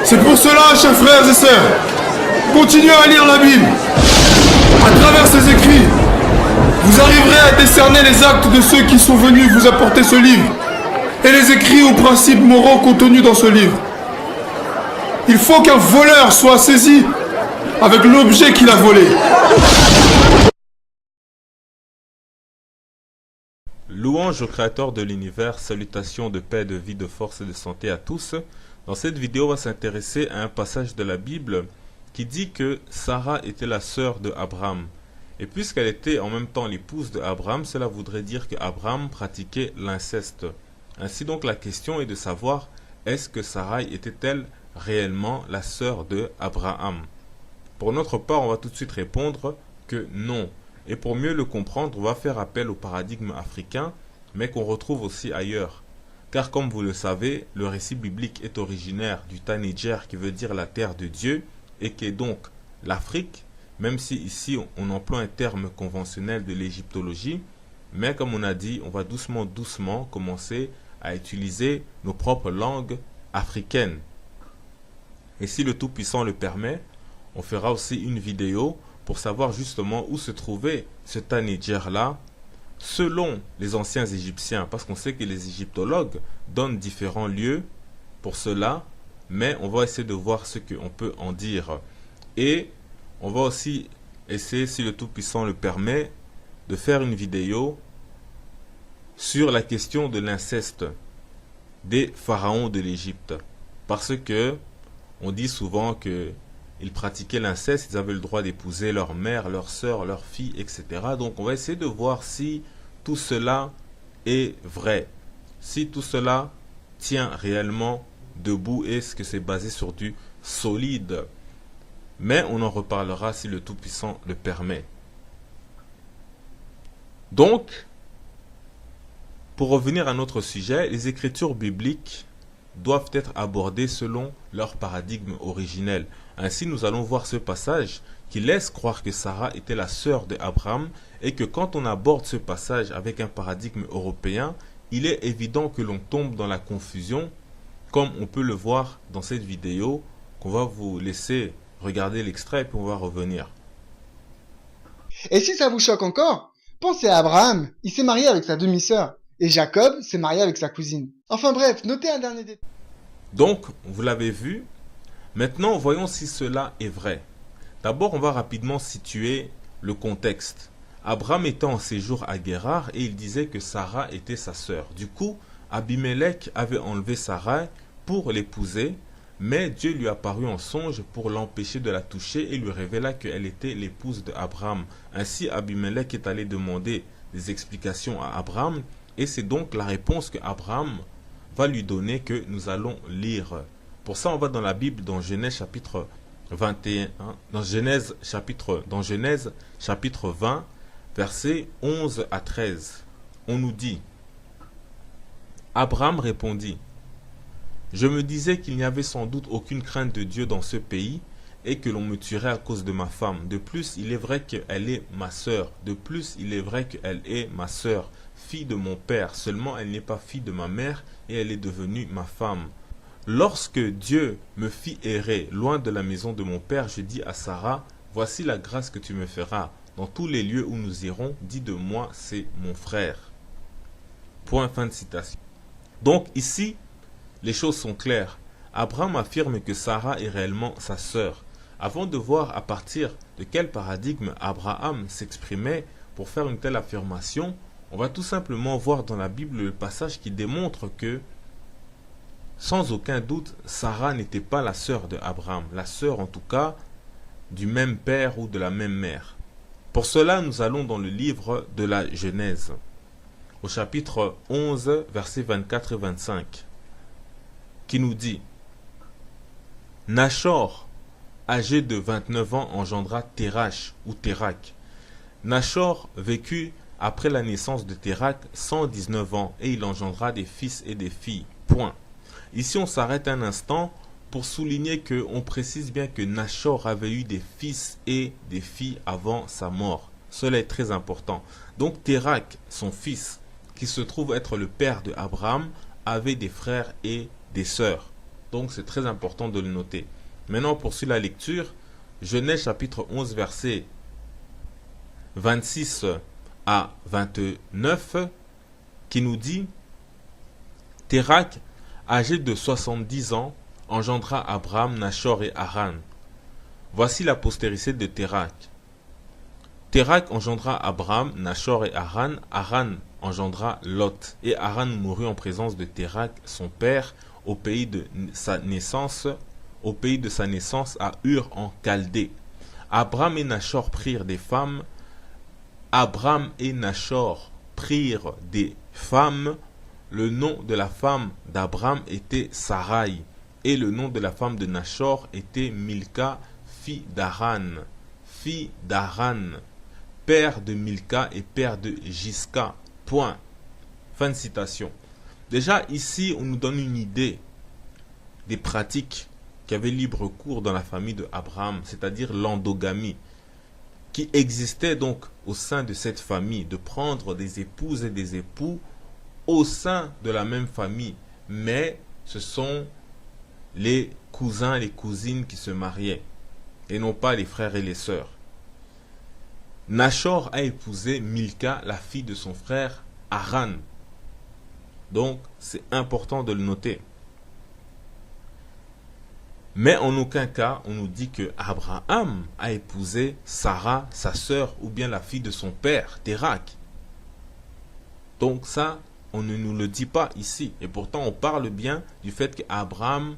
C'est pour cela, chers frères et sœurs, continuez à lire la Bible. À travers ces écrits, vous arriverez à décerner les actes de ceux qui sont venus vous apporter ce livre et les écrits ou principes moraux contenus dans ce livre. Il faut qu'un voleur soit saisi avec l'objet qu'il a volé. Louange au Créateur de l'univers, salutations de paix, de vie, de force et de santé à tous. Dans cette vidéo, on va s'intéresser à un passage de la Bible qui dit que Sarah était la sœur de Abraham. Et puisqu'elle était en même temps l'épouse de Abraham, cela voudrait dire qu'Abraham pratiquait l'inceste. Ainsi donc la question est de savoir, est-ce que Sarah était-elle réellement la sœur de Abraham? Pour notre part, on va tout de suite répondre que non. Et pour mieux le comprendre, on va faire appel au paradigme africain, mais qu'on retrouve aussi ailleurs. Car comme vous le savez, le récit biblique est originaire du Tanéger qui veut dire la terre de Dieu et qui est donc l'Afrique, même si ici on emploie un terme conventionnel de l'égyptologie, mais comme on a dit, on va doucement commencer à utiliser nos propres langues africaines. Et si le Tout-Puissant le permet, on fera aussi une vidéo pour savoir justement où se trouvait ce Tanéger-là, selon les anciens Égyptiens, parce qu'on sait que les égyptologues donnent différents lieux pour cela, mais on va essayer de voir ce qu'on peut en dire. Et on va aussi essayer, si le Tout-Puissant le permet, de faire une vidéo sur la question de l'inceste des pharaons de l'Égypte. Parce que on dit souvent que ils pratiquaient l'inceste, ils avaient le droit d'épouser leur mère, leur sœur, leur fille, etc. Donc on va essayer de voir si tout cela est vrai, si tout cela tient réellement debout, est-ce que c'est basé sur du solide. Mais on en reparlera si le Tout-Puissant le permet. Donc, pour revenir à notre sujet, les écritures bibliques doivent être abordées selon leur paradigme originel. Ainsi, nous allons voir ce passage qui laisse croire que Sarah était la sœur d'Abraham et que quand on aborde ce passage avec un paradigme européen, il est évident que l'on tombe dans la confusion, comme on peut le voir dans cette vidéo qu'on va vous laisser regarder l'extrait et puis on va revenir. Et si ça vous choque encore, pensez à Abraham, il s'est marié avec sa demi-sœur. Et Jacob s'est marié avec sa cousine. Enfin bref, notez un dernier détail. Donc, vous l'avez vu. Maintenant, voyons si cela est vrai. D'abord, on va rapidement situer le contexte. Abraham était en séjour à Guérar et il disait que Sarah était sa sœur. Du coup, Abimelech avait enlevé Sarah pour l'épouser, mais Dieu lui apparut en songe pour l'empêcher de la toucher et lui révéla qu'elle était l'épouse d'Abraham. Ainsi, Abimelech est allé demander des explications à Abraham. Et c'est donc la réponse que Abraham va lui donner que nous allons lire. Pour ça, on va dans la Bible, dans Genèse chapitre 21, dans Genèse chapitre 20, versets 11 à 13. On nous dit, Abraham répondit, je me disais qu'il n'y avait sans doute aucune crainte de Dieu dans ce pays et que l'on me tuerait à cause de ma femme. De plus, il est vrai qu'elle est ma sœur. Fille de mon père, seulement elle n'est pas fille de ma mère et elle est devenue ma femme. Lorsque Dieu me fit errer loin de la maison de mon père, je dis à Sarah, voici la grâce que tu me feras. Dans tous les lieux où nous irons, dis de moi, c'est mon frère. Point, fin de citation. Donc ici, les choses sont claires. Abraham affirme que Sarah est réellement sa sœur. Avant de voir à partir de quel paradigme Abraham s'exprimait pour faire une telle affirmation, on va tout simplement voir dans la Bible le passage qui démontre que, sans aucun doute, Sarah n'était pas la sœur d'Abraham, la sœur en tout cas du même père ou de la même mère. Pour cela, nous allons dans le livre de la Genèse, au chapitre 11, versets 24 et 25, qui nous dit « Nachor, âgé de 29 ans, engendra Térach ou Térak. Nachor vécut après la naissance de Térak 119 ans et il engendra des fils et des filles. Point. » Ici, on s'arrête un instant pour souligner qu'on précise bien que Nachor avait eu des fils et des filles avant sa mort. Cela est très important. Donc Térak, son fils, qui se trouve être le père de Abraham, avait des frères et des sœurs. Donc c'est très important de le noter. Maintenant on poursuit la lecture. Genèse chapitre 11 verset 26 à 29 qui nous dit: Térakh, âgé de 70 ans, engendra Abraham, Nachor et Haran. Voici la postérité de Térakh. Térakh engendra Abraham, Nachor et Haran. Haran engendra Lot. Et Haran mourut en présence de Térakh, son père, au pays de sa naissance à Ur en Chaldée. Abraham et Nachor prirent des femmes. Le nom de la femme d'Abraham était Sarai. Et le nom de la femme de Nachor était Milka, fille d'Haran, père de Milka et père de Jiska. Point. Fin de citation. Déjà ici, on nous donne une idée des pratiques qui avaient libre cours dans la famille de Abraham, c'est-à-dire l'endogamie, qui existait donc au sein de cette famille, de prendre des épouses et des époux au sein de la même famille, mais ce sont les cousins et les cousines qui se mariaient, et non pas les frères et les sœurs. Nachor a épousé Milka, la fille de son frère Haran. Donc, c'est important de le noter. Mais en aucun cas, on nous dit que Abraham a épousé Sarah, sa sœur, ou bien la fille de son père, Térakh. Donc ça, on ne nous le dit pas ici. Et pourtant, on parle bien du fait qu'Abraham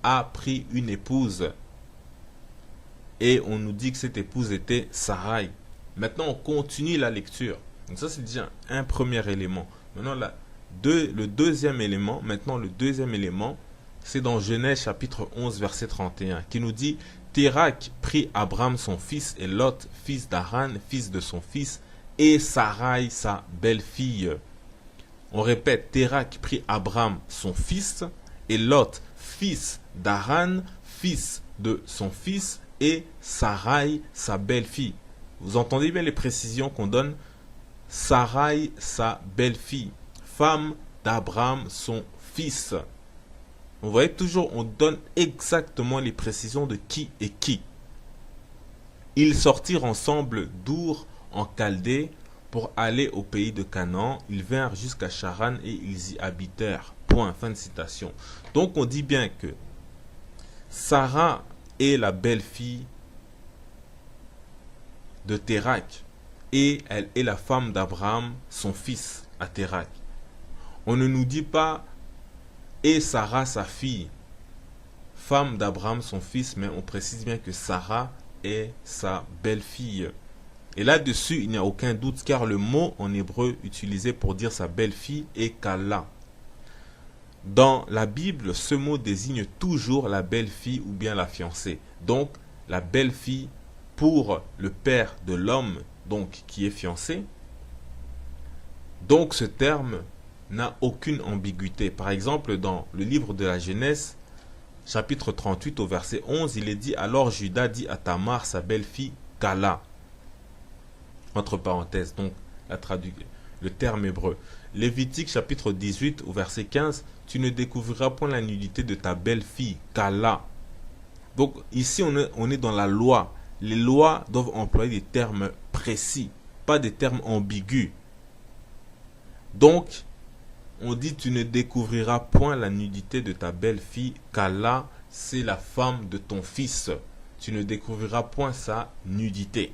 a pris une épouse. Et on nous dit que cette épouse était Sarai. Maintenant, on continue la lecture. Donc ça, c'est déjà un premier élément. Maintenant, le deuxième élément, c'est dans Genèse chapitre 11, verset 31, qui nous dit: Térakh prit Abraham son fils et Lot, fils d'Haran, fils de son fils, et Sarai, sa belle-fille. On répète, Térakh prit Abraham son fils et Lot, fils d'Haran, fils de son fils, et Sarai, sa belle-fille. Vous entendez bien les précisions qu'on donne? Sarai, sa belle-fille, femme d'Abraham, son fils. Vous voyez, toujours, on donne exactement les précisions de qui est qui. Ils sortirent ensemble d'Our en Chaldée pour aller au pays de Canaan. Ils vinrent jusqu'à Charan et ils y habitèrent. Point. Fin de citation. Donc, on dit bien que Sarah est la belle-fille de Térakh et elle est la femme d'Abraham, son fils, à Térakh. On ne nous dit pas et Sarah, sa fille, femme d'Abraham, son fils, mais on précise bien que Sarah est sa belle-fille. Et là-dessus, il n'y a aucun doute, car le mot en hébreu utilisé pour dire sa belle-fille est Kala. Dans la Bible, ce mot désigne toujours la belle-fille ou bien la fiancée. Donc, la belle-fille pour le père de l'homme, donc qui est fiancé. Donc, ce terme n'a aucune ambiguïté. Par exemple, dans le livre de la Genèse, chapitre 38 au verset 11, il est dit: alors Judas dit à Tamar, sa belle-fille, Kala. Entre parenthèses, donc le terme hébreu. Lévitique chapitre 18 au verset 15, tu ne découvriras point la nudité de ta belle-fille, Kala. Donc ici on est dans la loi. Les lois doivent employer des termes précis, pas des termes ambigus. Donc, on dit tu ne découvriras point la nudité de ta belle-fille, Kala, c'est la femme de ton fils. Tu ne découvriras point sa nudité.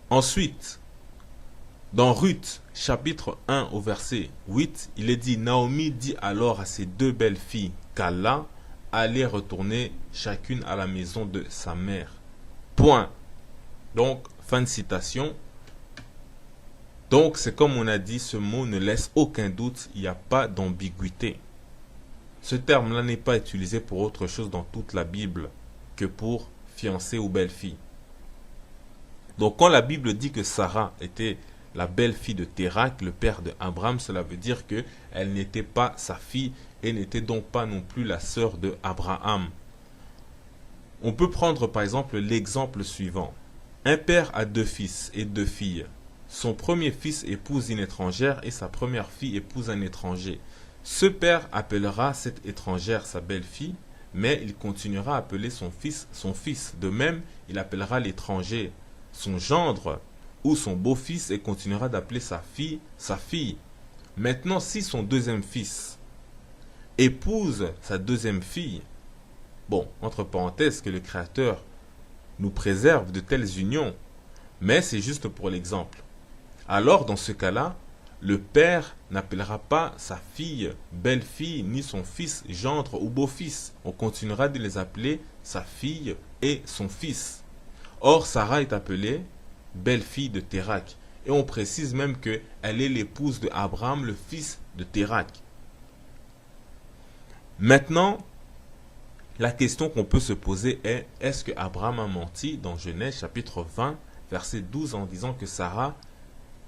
Ensuite, dans Ruth, chapitre 1 au verset 8, il est dit: Naomi dit alors à ses deux belles-filles, Kala, allez retourner chacune à la maison de sa mère. Point. Donc, fin de citation. Donc, c'est comme on a dit, ce mot ne laisse aucun doute, il n'y a pas d'ambiguïté. Ce terme-là n'est pas utilisé pour autre chose dans toute la Bible que pour fiancée ou belle-fille. Donc, quand la Bible dit que Sarah était la belle-fille de Térakh, le père de Abraham, cela veut dire qu'elle n'était pas sa fille et n'était donc pas non plus la sœur de Abraham. On peut prendre par exemple l'exemple suivant. Un père a deux fils et deux filles. Son premier fils épouse une étrangère et sa première fille épouse un étranger. Ce père appellera cette étrangère sa belle-fille, mais il continuera à appeler son fils. De même, il appellera l'étranger son gendre ou son beau-fils et continuera d'appeler sa fille. Maintenant, si son deuxième fils épouse sa deuxième fille, bon, entre parenthèses, que le Créateur nous préserve de telles unions, mais c'est juste pour l'exemple. Alors, dans ce cas-là, le père n'appellera pas sa fille belle-fille, ni son fils gendre ou beau-fils. On continuera de les appeler sa fille et son fils. Or, Sarah est appelée belle-fille de Térak. Et on précise même qu'elle est l'épouse de Abraham, le fils de Térak. Maintenant, la question qu'on peut se poser est, est-ce que Abraham a menti dans Genèse chapitre 20, verset 12, en disant que Sarah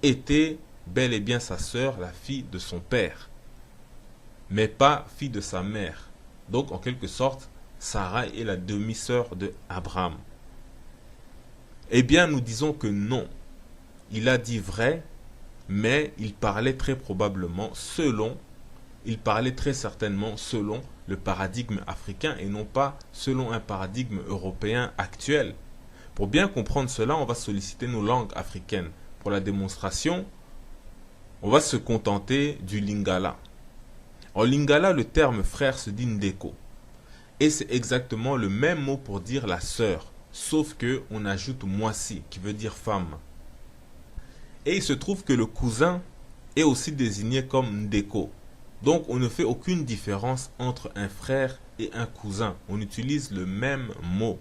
était bel et bien sa sœur, la fille de son père, mais pas fille de sa mère. Donc, en quelque sorte, Sarah est la demi-sœur de Abraham. Eh bien, nous disons que non. Il a dit vrai, mais il parlait très certainement selon le paradigme africain et non pas selon un paradigme européen actuel. Pour bien comprendre cela, on va solliciter nos langues africaines. Pour la démonstration, on va se contenter du lingala. En lingala, le terme frère se dit ndeko. Et c'est exactement le même mot pour dire la sœur, sauf que on ajoute mwasi, qui veut dire femme. Et il se trouve que le cousin est aussi désigné comme ndeko. Donc on ne fait aucune différence entre un frère et un cousin. On utilise le même mot.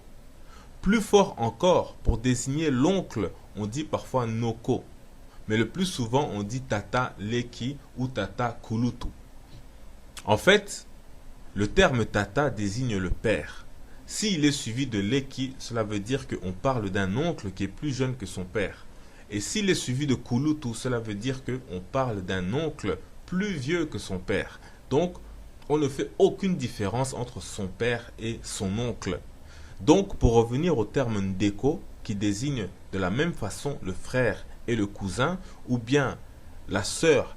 Plus fort encore, pour désigner l'oncle, on dit parfois noko. Mais le plus souvent, on dit tata leki ou tata kulutu. En fait, le terme tata désigne le père. S'il est suivi de leki, cela veut dire qu'on parle d'un oncle qui est plus jeune que son père. Et s'il est suivi de kulutu, cela veut dire qu'on parle d'un oncle plus vieux que son père. Donc, on ne fait aucune différence entre son père et son oncle. Donc, pour revenir au terme ndeko, qui désigne de la même façon le frère et le cousin, ou bien la sœur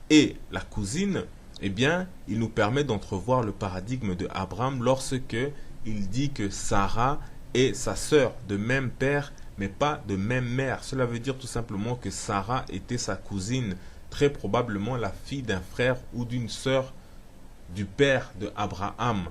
et la cousine, eh bien, il nous permet d'entrevoir le paradigme de Abraham lorsque il dit que Sarah est sa sœur de même père, mais pas de même mère. Cela veut dire tout simplement que Sarah était sa cousine, très probablement la fille d'un frère ou d'une sœur du père de Abraham.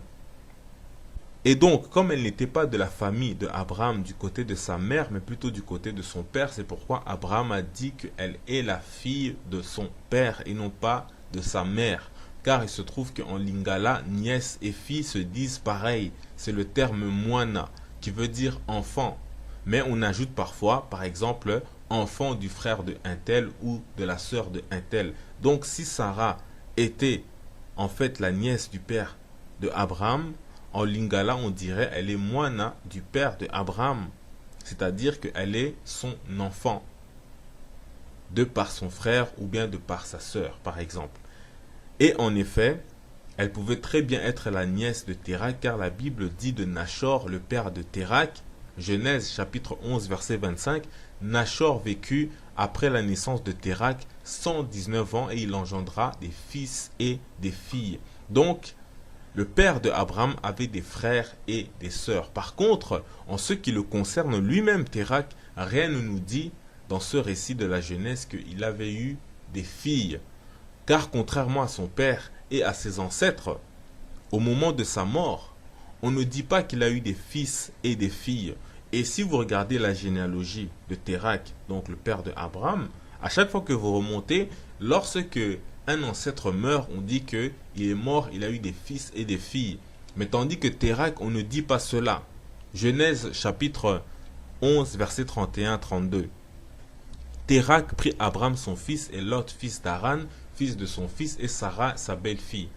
Et donc, comme elle n'était pas de la famille de Abraham du côté de sa mère, mais plutôt du côté de son père, c'est pourquoi Abraham a dit qu'elle est la fille de son père et non pas de sa mère. Car il se trouve qu'en lingala, nièce et fille se disent pareil. C'est le terme moana, qui veut dire enfant. Mais on ajoute parfois, par exemple, enfant du frère de un tel ou de la sœur de un tel. Donc, si Sarah était en fait la nièce du père de Abraham, en lingala, on dirait elle est moana du père de Abraham, c'est-à-dire qu'elle est son enfant, de par son frère ou bien de par sa sœur, par exemple. Et en effet, elle pouvait très bien être la nièce de Térak, car la Bible dit de Nachor, le père de Térak, Genèse chapitre 11, verset 25, Nachor vécut après la naissance de Térak 119 ans et il engendra des fils et des filles. Donc, le père de Abraham avait des frères et des sœurs. Par contre, en ce qui le concerne lui-même, Térak, rien ne nous dit dans ce récit de la Genèse qu'il avait eu des filles. Car contrairement à son père et à ses ancêtres, au moment de sa mort, on ne dit pas qu'il a eu des fils et des filles. Et si vous regardez la généalogie de Térak, donc le père de Abraham, à chaque fois que vous remontez, lorsque un ancêtre meurt, on dit qu'il est mort, il a eu des fils et des filles. Mais tandis que Térak, on ne dit pas cela. Genèse chapitre 11, verset 31-32. Térak prit Abraham son fils et Lot fils d'Aran, fils de son fils, et Sarah sa belle-fille,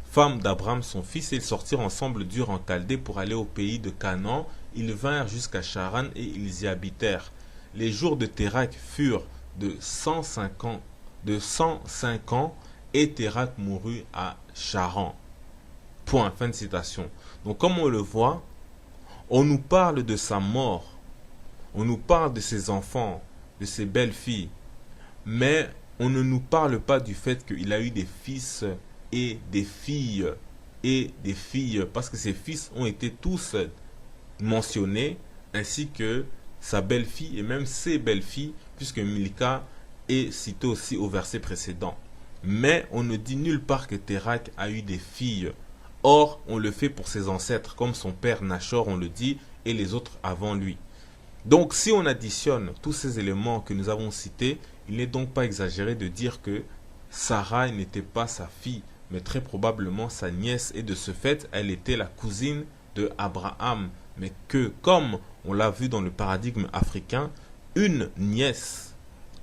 femme d'Abraham son fils, et ils sortirent ensemble d'Ur en Chaldée pour aller au pays de Canaan. Ils vinrent jusqu'à Charan et ils y habitèrent. Les jours de Térak furent de 105 ans et Térak mourut à Charan. Point, fin de citation. Donc comme on le voit, on nous parle de sa mort, on nous parle de ses enfants, de ses belles filles, mais on ne nous parle pas du fait qu'il a eu des fils et des filles, parce que ses fils ont été tous mentionnés, ainsi que sa belle-fille et même ses belles-filles, puisque Milka est citée aussi au verset précédent. Mais on ne dit nulle part que Térakh a eu des filles. Or, on le fait pour ses ancêtres, comme son père Nachor, on le dit, et les autres avant lui. Donc, si on additionne tous ces éléments que nous avons cités, il n'est donc pas exagéré de dire que Sarah n'était pas sa fille, mais très probablement sa nièce, et de ce fait, elle était la cousine de Abraham. Mais que, comme on l'a vu dans le paradigme africain, une nièce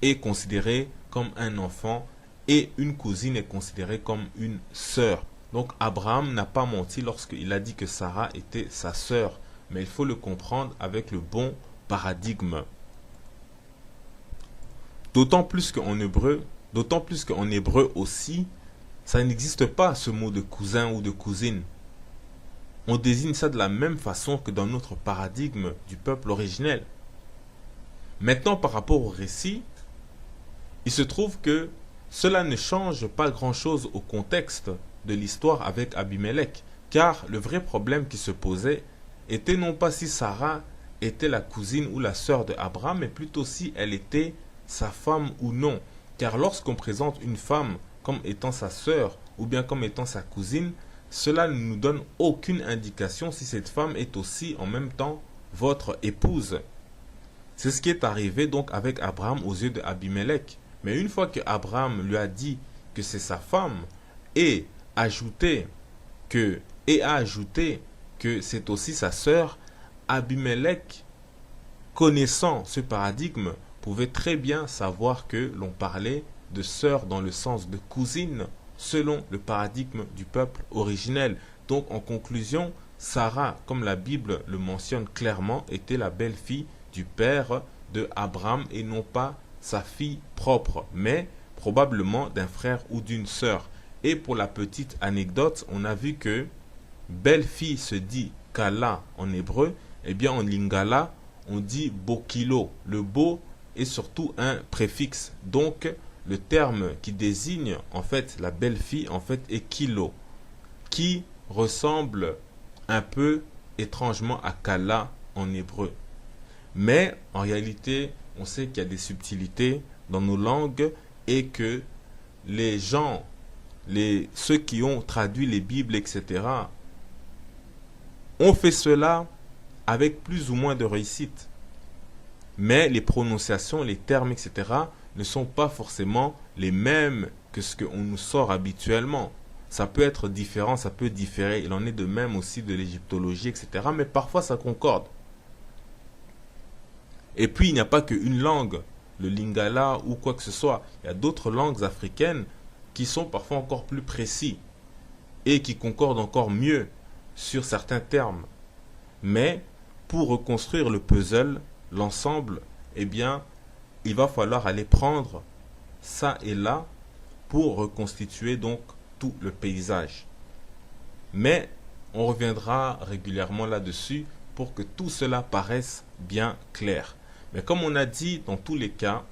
est considérée comme un enfant et une cousine est considérée comme une sœur. Donc Abraham n'a pas menti lorsqu'il a dit que Sarah était sa sœur, mais il faut le comprendre avec le bon paradigme. D'autant plus qu'en hébreu aussi, ça n'existe pas ce mot de cousin ou de cousine. On désigne ça de la même façon que dans notre paradigme du peuple originel. Maintenant, par rapport au récit, il se trouve que cela ne change pas grand-chose au contexte de l'histoire avec Abimelech, car le vrai problème qui se posait était non pas si Sarah était la cousine ou la sœur de Abraham, mais plutôt si elle était sa femme ou non. Car lorsqu'on présente une femme comme étant sa sœur ou bien comme étant sa cousine, cela ne nous donne aucune indication si cette femme est aussi en même temps votre épouse. C'est ce qui est arrivé donc avec Abraham aux yeux de Abimelech. Mais une fois que Abraham lui a dit que c'est sa femme et a ajouté que c'est aussi sa sœur, Abimelech, connaissant ce paradigme, pouvait très bien savoir que l'on parlait de sœur dans le sens de cousine, selon le paradigme du peuple originel. Donc en conclusion, Sarah, comme la Bible le mentionne clairement, était la belle-fille du père de Abraham et non pas sa fille propre, mais probablement d'un frère ou d'une sœur. Et pour la petite anecdote, on a vu que belle-fille se dit Kala en hébreu, et bien en lingala, on dit Bokilo. Le bo est surtout un préfixe. Donc, le terme qui désigne en fait la belle-fille en fait est kilo, qui ressemble un peu étrangement à Kala en hébreu. Mais en réalité, on sait qu'il y a des subtilités dans nos langues et que les gens, ceux qui ont traduit les Bibles, etc., ont fait cela avec plus ou moins de réussite. Mais les prononciations, les termes, etc., ne sont pas forcément les mêmes que ce qu'on nous sort habituellement. Ça peut être différent, ça peut différer. Il en est de même aussi de l'égyptologie, etc. Mais parfois ça concorde. Et puis il n'y a pas qu'une langue, le lingala ou quoi que ce soit. Il y a d'autres langues africaines qui sont parfois encore plus précis et qui concordent encore mieux sur certains termes. Mais pour reconstruire le puzzle, l'ensemble, eh bien, il va falloir aller prendre ça et là pour reconstituer donc tout le paysage. Mais on reviendra régulièrement là-dessus pour que tout cela paraisse bien clair. Mais comme on a dit dans tous les cas,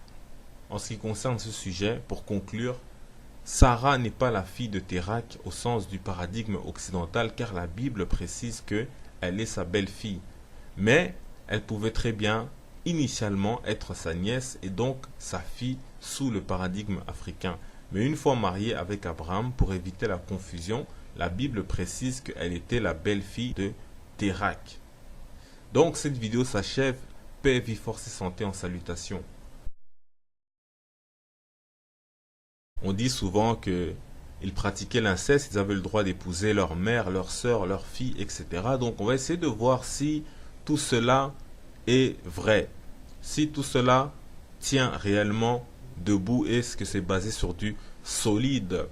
en ce qui concerne ce sujet, pour conclure, Sarah n'est pas la fille de Térakh au sens du paradigme occidental, car la Bible précise qu'elle est sa belle-fille. Mais elle pouvait très bien initialement être sa nièce et donc sa fille sous le paradigme africain. Mais une fois mariée avec Abraham, pour éviter la confusion, la Bible précise qu'elle était la belle-fille de Térakh. Donc cette vidéo s'achève. Paix, vie, force et santé en salutation. On dit souvent qu'ils pratiquaient l'inceste, ils avaient le droit d'épouser leur mère, leur soeur, leur fille, etc. Donc on va essayer de voir si tout cela est vrai, si tout cela tient réellement debout et est-ce que c'est basé sur du solide.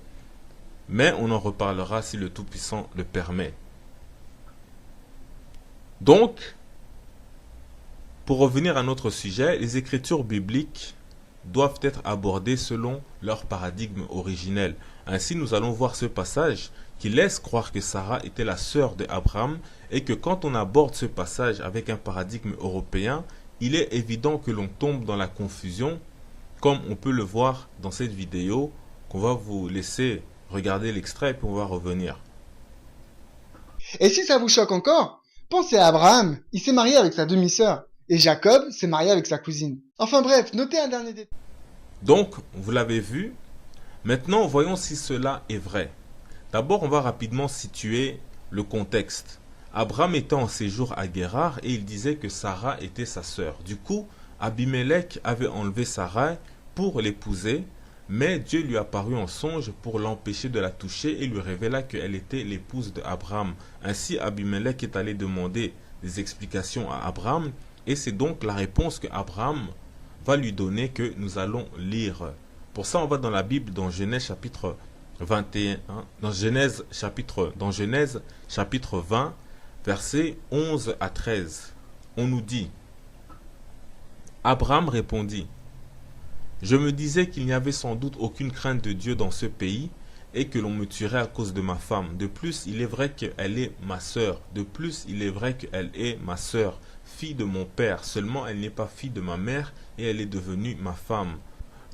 Mais on en reparlera si le Tout-Puissant le permet. Donc, pour revenir à notre sujet, les écritures bibliques doivent être abordées selon leur paradigme originel. Ainsi, nous allons voir ce passage qui laisse croire que Sarah était la sœur d'Abraham et que quand on aborde ce passage avec un paradigme européen, il est évident que l'on tombe dans la confusion, comme on peut le voir dans cette vidéo qu'on va vous laisser Regardez l'extrait et puis on va revenir. Et si ça vous choque encore, pensez à Abraham, il s'est marié avec sa demi-sœur. Et Jacob s'est marié avec sa cousine. Enfin bref, notez un dernier détail. Donc, vous l'avez vu. Maintenant, voyons si cela est vrai. D'abord, on va rapidement situer le contexte. Abraham était en séjour à Guérar et il disait que Sarah était sa sœur. Du coup, Abimelech avait enlevé Sarah pour l'épouser, mais Dieu lui apparut en songe pour l'empêcher de la toucher et lui révéla qu'elle était l'épouse d'Abraham. Ainsi, Abimelech est allé demander des explications à Abraham et c'est donc la réponse que Abraham va lui donner que nous allons lire. Pour ça, on va dans la Bible, dans Genèse chapitre 21, dans Genèse chapitre 20, versets 11 à 13. On nous dit, Abraham répondit, je me disais qu'il n'y avait sans doute aucune crainte de Dieu dans ce pays et que l'on me tuerait à cause de ma femme. De plus, il est vrai qu'elle est ma sœur. Fille de mon père. Seulement, elle n'est pas fille de ma mère et elle est devenue ma femme.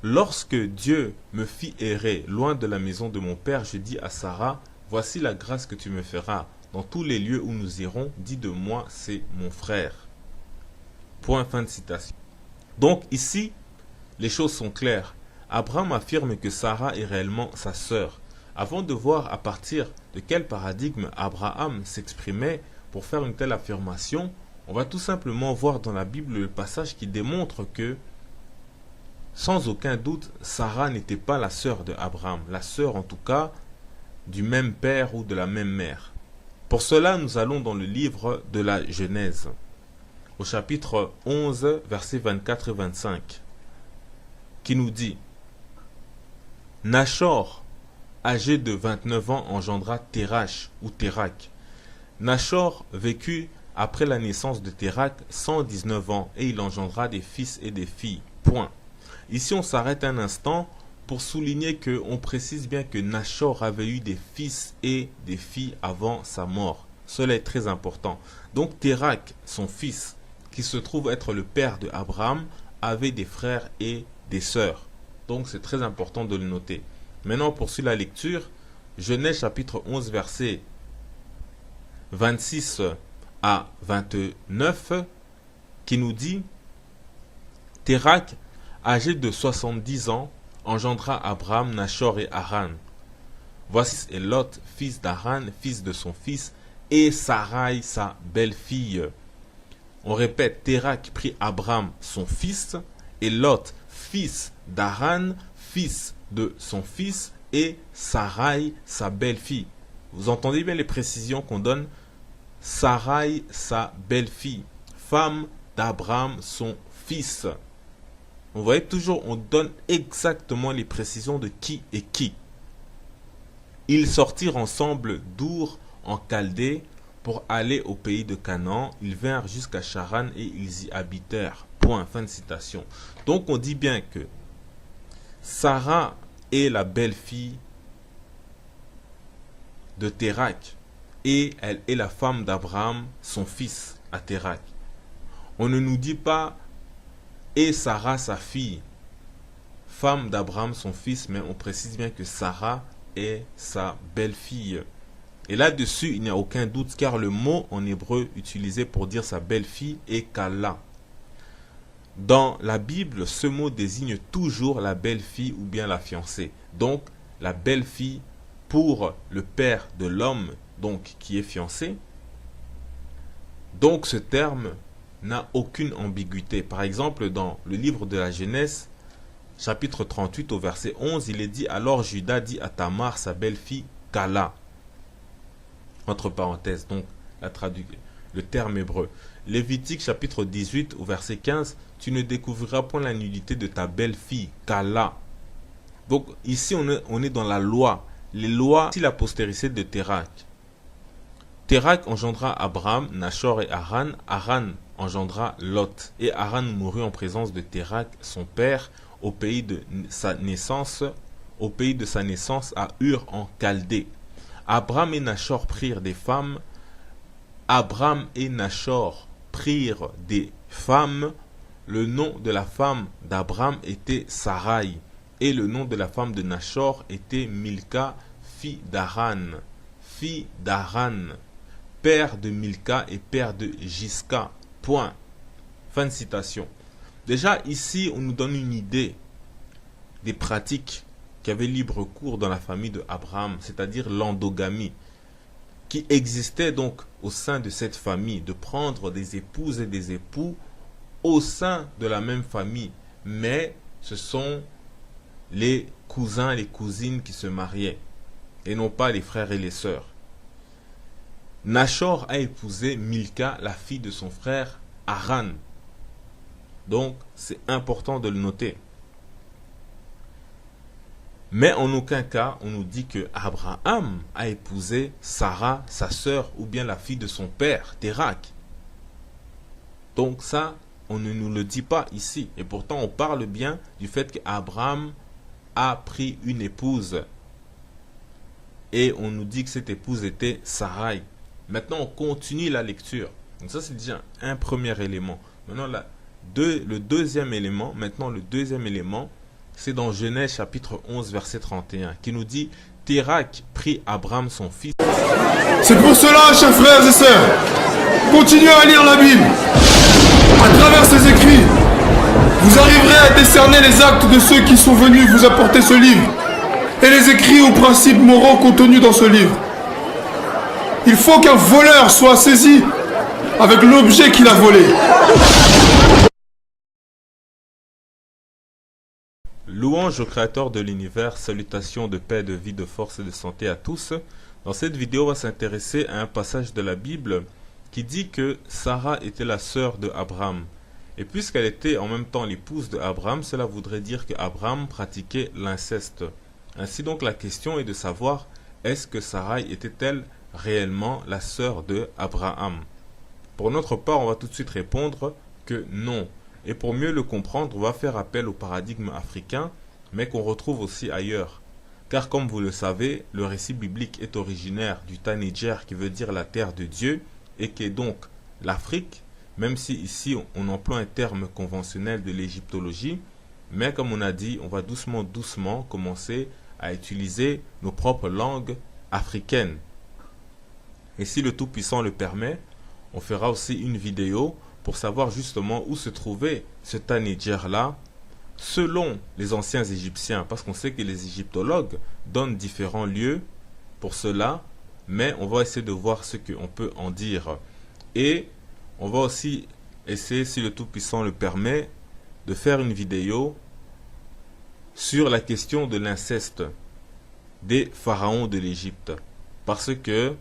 Lorsque Dieu me fit errer loin de la maison de mon père, je dis à Sarah, voici la grâce que tu me feras. Dans tous les lieux où nous irons, dis de moi, c'est mon frère. Point, fin de citation. Donc ici, les choses sont claires. Abraham affirme que Sarah est réellement sa sœur. Avant de voir à partir de quel paradigme Abraham s'exprimait pour faire une telle affirmation, on va tout simplement voir dans la Bible le passage qui démontre que, sans aucun doute, Sarah n'était pas la sœur d'Abraham, la sœur en tout cas du même père ou de la même mère. Pour cela, nous allons dans le livre de la Genèse, au chapitre 11, versets 24 et 25, qui nous dit « Nachor, âgé de 29 ans, engendra Térach ou Térak. Nachor vécut après la naissance de Térak 119 ans et il engendra des fils et des filles. » Point. Ici, on s'arrête un instant pour souligner qu'on précise bien que Nachor avait eu des fils et des filles avant sa mort. Cela est très important. Donc Térak, son fils, qui se trouve être le père de Abraham, avait des frères et des sœurs. Donc c'est très important de le noter. Maintenant, on poursuit la lecture. Genèse chapitre 11, versets 26 à 29, qui nous dit « Térak, âgé de 70 ans, engendra Abraham, Nachor et Haran. Voici et Lot, fils d'Haran, fils de son fils, et Sarai, sa belle-fille. » On répète, Térak prit Abraham, son fils, et Lot, fils d'Haran, fils de son fils, et Sarai, sa belle-fille. Vous entendez bien les précisions qu'on donne? Sarai, sa belle-fille, femme d'Abraham, son fils. Vous voyez, toujours, on donne exactement les précisions de qui est qui. Ils sortirent ensemble d'Our en Chaldée pour aller au pays de Canaan. Ils vinrent jusqu'à Charan et ils y habitèrent. Point, fin de citation. Donc on dit bien que Sarah est la belle-fille de Térak et elle est la femme d'Abraham, son fils, à Térak. On ne nous dit pas et Sarah sa fille, femme d'Abraham son fils, mais on précise bien que Sarah est sa belle-fille. Et là-dessus, il n'y a aucun doute car le mot en hébreu utilisé pour dire sa belle-fille est Kala. Dans la Bible, ce mot désigne toujours la belle-fille ou bien la fiancée. Donc, la belle-fille pour le père de l'homme, donc qui est fiancé. Donc, ce terme n'a aucune ambiguïté. Par exemple, dans le livre de la Genèse, chapitre 38 au verset 11, il est dit « Alors Judas dit à Tamar, sa belle-fille, Kala ». Entre parenthèses, donc le terme hébreu. Lévitique chapitre 18 au verset 15, « Tu ne découvriras point la nudité de ta belle-fille, Kala ». Donc ici on est dans la loi. Les lois, si la postérité de Térak. Térak engendra Abraham, Nachor et Haran. Haran engendra Lot. Et Haran mourut en présence de Térak, son père, au pays de sa naissance à Ur en Chaldée. Abraham et Nachor prirent des femmes. Le nom de la femme d'Abraham était Sarai. Et le nom de la femme de Nachor était Milka, fille d'Haran, père de Milka et père de Jiska. Point. Fin de citation. Déjà ici, on nous donne une idée des pratiques qui avaient libre cours dans la famille de Abraham, c'est-à-dire l'endogamie, qui existait donc au sein de cette famille, de prendre des épouses et des époux au sein de la même famille, mais ce sont les cousins et les cousines qui se mariaient, et non pas les frères et les sœurs. Nachor a épousé Milka, la fille de son frère Haran. Donc, c'est important de le noter. Mais en aucun cas, on nous dit que Abraham a épousé Sarah, sa sœur, ou bien la fille de son père, Térak. Donc ça, on ne nous le dit pas ici. Et pourtant, on parle bien du fait qu'Abraham a pris une épouse. Et on nous dit que cette épouse était Sarai. Maintenant, on continue la lecture. Donc ça, c'est déjà un premier élément. Maintenant, le deuxième élément, c'est dans Genèse chapitre 11, verset 31, qui nous dit « Térak prit Abraham son fils. » C'est pour cela, chers frères et sœurs, continuez à lire la Bible. À travers ces écrits, vous arriverez à décerner les actes de ceux qui sont venus vous apporter ce livre et les écrits ou principes moraux contenus dans ce livre. Il faut qu'un voleur soit saisi avec l'objet qu'il a volé. Louange au Créateur de l'univers, salutations de paix, de vie, de force et de santé à tous. Dans cette vidéo, on va s'intéresser à un passage de la Bible qui dit que Sarah était la sœur de Abraham. Et puisqu'elle était en même temps l'épouse de Abraham, cela voudrait dire qu'Abraham pratiquait l'inceste. Ainsi donc la question est de savoir, est-ce que Sarai était-elle réellement la sœur de Abraham? Pour notre part, on va tout de suite répondre que non. Et pour mieux le comprendre, on va faire appel au paradigme africain, mais qu'on retrouve aussi ailleurs. Car comme vous le savez, le récit biblique est originaire du Tanijer, qui veut dire la terre de Dieu, et qui est donc l'Afrique, même si ici on emploie un terme conventionnel de l'égyptologie, mais comme on a dit, on va doucement commencer à utiliser nos propres langues africaines. Et si le Tout-Puissant le permet, on fera aussi une vidéo pour savoir justement où se trouvait ce Tanijer-là, selon les anciens Égyptiens, parce qu'on sait que les égyptologues donnent différents lieux pour cela, mais on va essayer de voir ce qu'on peut en dire. Et on va aussi essayer, si le Tout-Puissant le permet, de faire une vidéo sur la question de l'inceste des pharaons de l'Égypte. Parce que